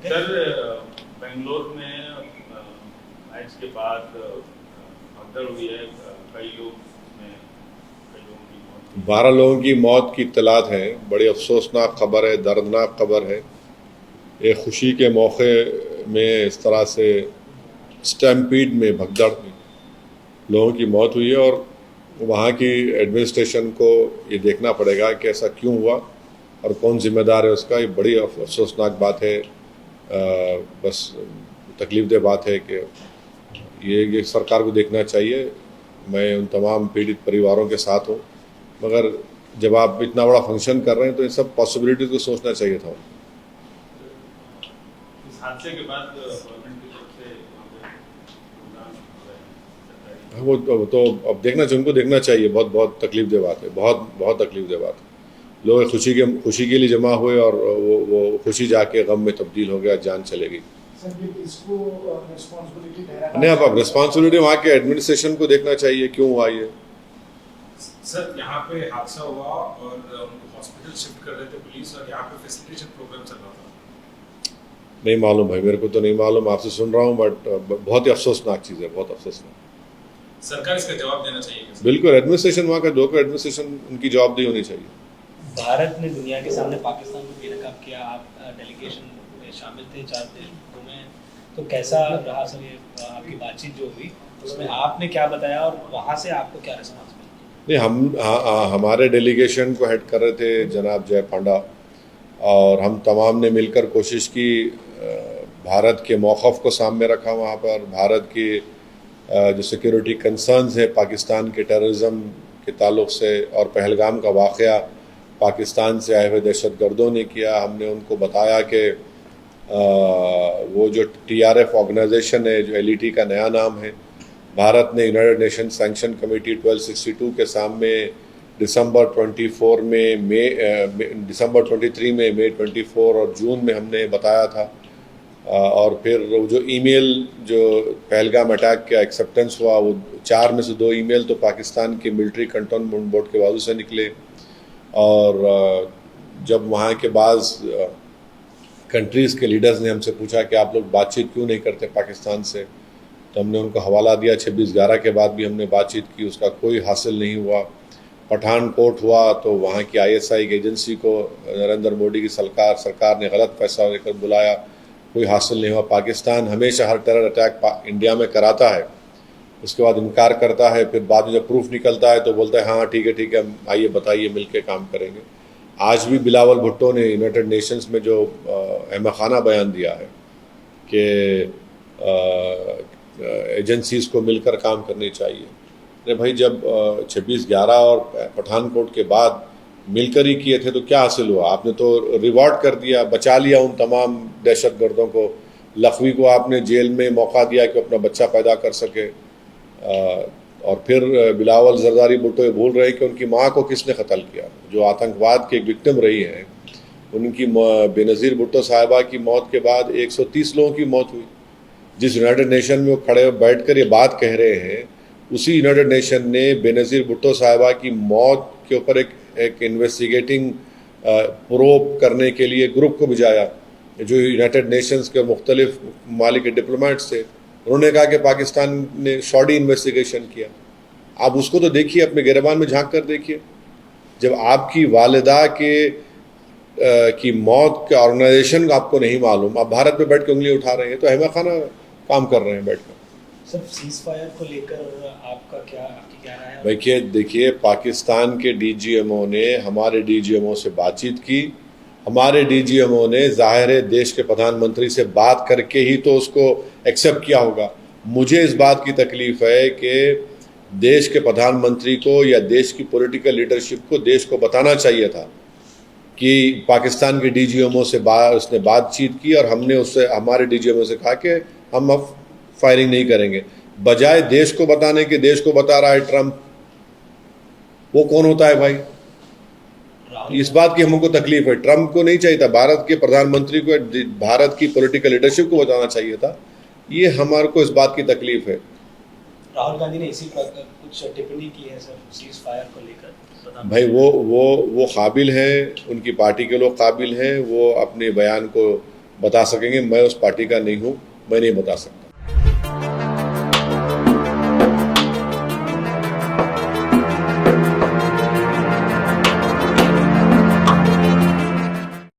Sir, Bangalore में match के बाद भगदड़ हुई है। कई लोग उसमें कई लोगों की मौत हुई 12 लोगों की मौत की इत्तलात है। बड़ी अफसोसनाक खबर है, दर्दनाक खबर है। एक खुशी के मौके में इस तरह से स्टैम्पीड में, भगदड़ में लोगों की मौत हुई है, और वहाँ की एडमिनिस्ट्रेशन को ये देखना पड़ेगा कि ऐसा क्यों हुआ और कौन जिम्मेदार है उसका। ये बड़ी अफसोसनाक बात है। बस तकलीफ दह बात है कि ये सरकार को देखना चाहिए। मैं उन तमाम पीड़ित परिवारों के साथ हूँ, मगर जब आप इतना बड़ा फंक्शन कर रहे हैं तो इन सब पॉसिबिलिटीज को सोचना चाहिए था। इस हादसे के बाद गवर्नमेंट की तरफ से वहाँ पे प्रोग्राम हो रहे हैं सरकारी। वो तो अब उनको देखना चाहिए। बहुत बहुत तकलीफ दह बात है, बहुत बहुत तकलीफ दह बात है। लोग खुशी के लिए जमा हुए और वो खुशी जाके गम में तब्दील हो गया, जान चले गई। इसको रिस्पॉन्सिबिलिटी नहीं, अब रिस्पॉन्सिबिलिटी वहाँ के एडमिनिस्ट्रेशन को देखना चाहिए क्यों हुआ ये। सर, यहाँ पे हादसा हुआ और उनको हॉस्पिटल शिफ्ट कर रहे थे पुलिस, और यहाँ पे फैसिलिटेशन प्रोग्राम चल रहा था। नहीं मालूम भाई, मेरे को तो नहीं मालूम, आपसे सुन रहा हूँ। बट बहुत ही अफसोसनाक चीज़ है, बहुत अफसोसनाक। सरकार इसका जवाब देना चाहिए। बिल्कुल, एडमिनिस्ट्रेशन वहाँ का लोकल एडमिनिस्ट्रेशन, उनकी जवाबदेही होनी चाहिए। भारत ने दुनिया के सामने पाकिस्तान को बेनकाब किया। आप डेलीगेशन में शामिल थे 4 देशों में, तो कैसा रहा सर ये आपकी बातचीत जो हुई, उसमें आपने क्या बताया और वहाँ से आपको क्या रिस्पॉन्स मिला? नहीं, हमारे डेलीगेशन को हेड कर रहे थे जनाब जय पांडा, और हम तमाम ने मिलकर कोशिश की। भारत के मौक़िफ़ को सामने रखा वहाँ पर। भारत की जो सिक्योरिटी कंसर्न्स है पाकिस्तान के टेररिज्म के ताल्लुक़ से, और पहलगाम का वाक़या पाकिस्तान से आए हुए दहशतगर्दों ने किया। हमने उनको बताया कि वो जो TRF ऑर्गेनाइजेशन है, जो LET का नया नाम है, भारत ने यूनाइटेड नेशन सैंक्शन कमेटी 1262 के सामने दिसंबर 24 में, दिसंबर 23 में, मई 24 और जून में हमने बताया था। और फिर जो ईमेल जो पहलगाम अटैक का एक्सेप्टेंस हुआ, वो 4 में से 2 ईमेल तो पाकिस्तान के मिलिट्री कंटोनमेंट बोर्ड के बाजू से निकले। और जब वहाँ के बाज़ कंट्रीज़ के लीडर्स ने हमसे पूछा कि आप लोग बातचीत क्यों नहीं करते पाकिस्तान से, तो हमने उनको हवाला दिया। 26/11 के बाद भी हमने बातचीत की, उसका कोई हासिल नहीं हुआ। पठानकोट हुआ तो वहाँ की ISI की एजेंसी को नरेंद्र मोदी की सरकार ने गलत फैसला लेकर बुलाया, कोई हासिल नहीं हुआ। पाकिस्तान हमेशा हर टेरर अटैक इंडिया में कराता है, उसके बाद इनकार करता है, फिर बाद में जब प्रूफ निकलता है तो बोलता है हाँ ठीक है, आइए बताइए, मिल के काम करेंगे। आज भी बिलावल भुट्टो ने यूनाइटेड नेशंस में जो अहमखाना बयान दिया है कि एजेंसीज़ को मिलकर काम करनी चाहिए। अरे भाई, जब 26/11 और पठानकोट के बाद मिलकर ही किए थे तो क्या हासिल हुआ? आपने तो रिवॉर्ड कर दिया, बचा लिया उन तमाम दहशतगर्दों को। लखवी को आपने जेल में मौका दिया कि अपना बच्चा पैदा कर सके। और फिर बिलावल जरदारी भुट्टो ये भूल रहे कि उनकी माँ को किसने कत्ल किया, जो आतंकवाद की एक विक्टिम रही हैं। उनकी बेनज़ीर भुट्टो साहिबा की मौत के बाद 130 लोगों की मौत हुई। जिस यूनाइटेड नेशन में वो खड़े बैठकर ये बात कह रहे हैं, उसी यूनाइटेड नेशन ने बेनज़ीर भुट्टो साहिबा की मौत के ऊपर एक इन्वेस्टिगेटिंग प्रोब करने के लिए ग्रुप को भिजाया, जो यूनाइटेड नेशंस के मुख्तलिफ ममालिक के डिप्लोमेट्स थे। उन्होंने कहा कि पाकिस्तान ने शॉडी इन्वेस्टिगेशन किया। आप उसको तो देखिए, अपने गिरबान में झांक कर देखिए। जब आपकी वालिदा की मौत का ऑर्गेनाइजेशन आपको नहीं मालूम, आप भारत में बैठ के उंगली उठा रहे हैं, तो अहमखाना काम कर रहे हैं बैठ कर। सर, सीज फायर को लेकर आपकी क्या राय है? देखिए, पाकिस्तान के DGMO ने हमारे DGMO से बातचीत की। हमारे DGMO ने ज़ाहिर है देश के प्रधानमंत्री से बात करके ही तो उसको एक्सेप्ट किया होगा। मुझे इस बात की तकलीफ़ है कि देश के प्रधानमंत्री को या देश की पॉलिटिकल लीडरशिप को देश को बताना चाहिए था कि पाकिस्तान के DGMO से उसने बातचीत की, और हमने उससे, हमारे DGMO से कहा कि हम अब फायरिंग नहीं करेंगे। बजाय देश को बताने के, देश को बता रहा है ट्रंप। वो कौन होता है भाई? इस बात की हमको तकलीफ है। ट्रंप को नहीं चाहिए था, भारत के प्रधानमंत्री को, भारत की पॉलिटिकल लीडरशिप को बताना चाहिए था। ये हमारे को इस बात की तकलीफ है। राहुल गांधी ने इसी पर कुछ टिप्पणी की है सर, सीज फायर को लेकर। भाई वो काबिल हैं, उनकी पार्टी के लोग काबिल हैं, वो अपने बयान को बता सकेंगे। मैं उस पार्टी का नहीं हूँ, मैं नहीं बता सकता।